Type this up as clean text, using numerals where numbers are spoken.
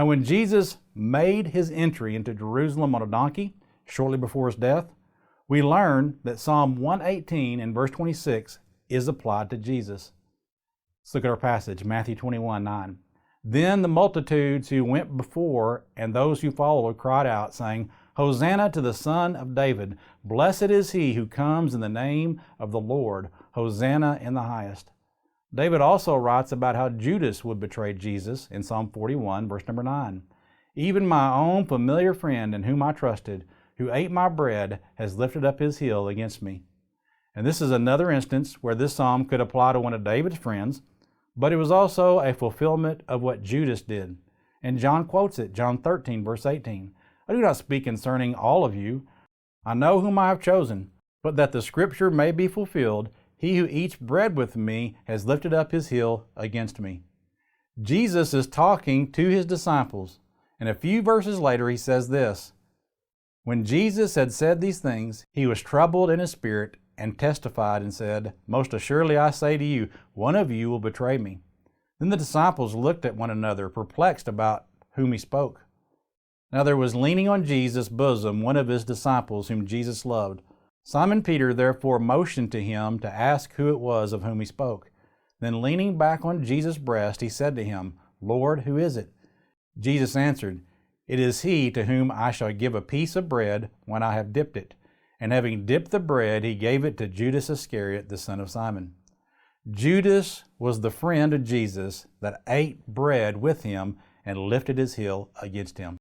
Now, when Jesus made his entry into Jerusalem on a donkey, shortly before his death, we learn that Psalm 118 and verse 26 is applied to Jesus. Let's look at our passage, Matthew 21:9. Then the multitudes who went before and those who followed cried out, saying, Hosanna to the Son of David. Blessed is he who comes in the name of the Lord. Hosanna in the highest. David also writes about how Judas would betray Jesus in Psalm 41, verse number 9. Even my own familiar friend in whom I trusted, who ate my bread, has lifted up his heel against me. And this is another instance where this psalm could apply to one of David's friends, but it was also a fulfillment of what Judas did. And John quotes it, John 13, verse 18. I do not speak concerning all of you. I know whom I have chosen, but that the scripture may be fulfilled, he who eats bread with me has lifted up his heel against me. Jesus is talking to his disciples, and a few verses later he says this, When Jesus had said these things, he was troubled in his spirit and testified and said, Most assuredly I say to you, one of you will betray me. Then the disciples looked at one another, perplexed about whom he spoke. Now there was leaning on Jesus' bosom one of his disciples whom Jesus loved. Simon Peter therefore motioned to him to ask who it was of whom he spoke. Then leaning back on Jesus' breast, he said to him, Lord, who is it? Jesus answered, It is he to whom I shall give a piece of bread when I have dipped it. And having dipped the bread, he gave it to Judas Iscariot, the son of Simon. Judas was the friend of Jesus that ate bread with him and lifted his heel against him.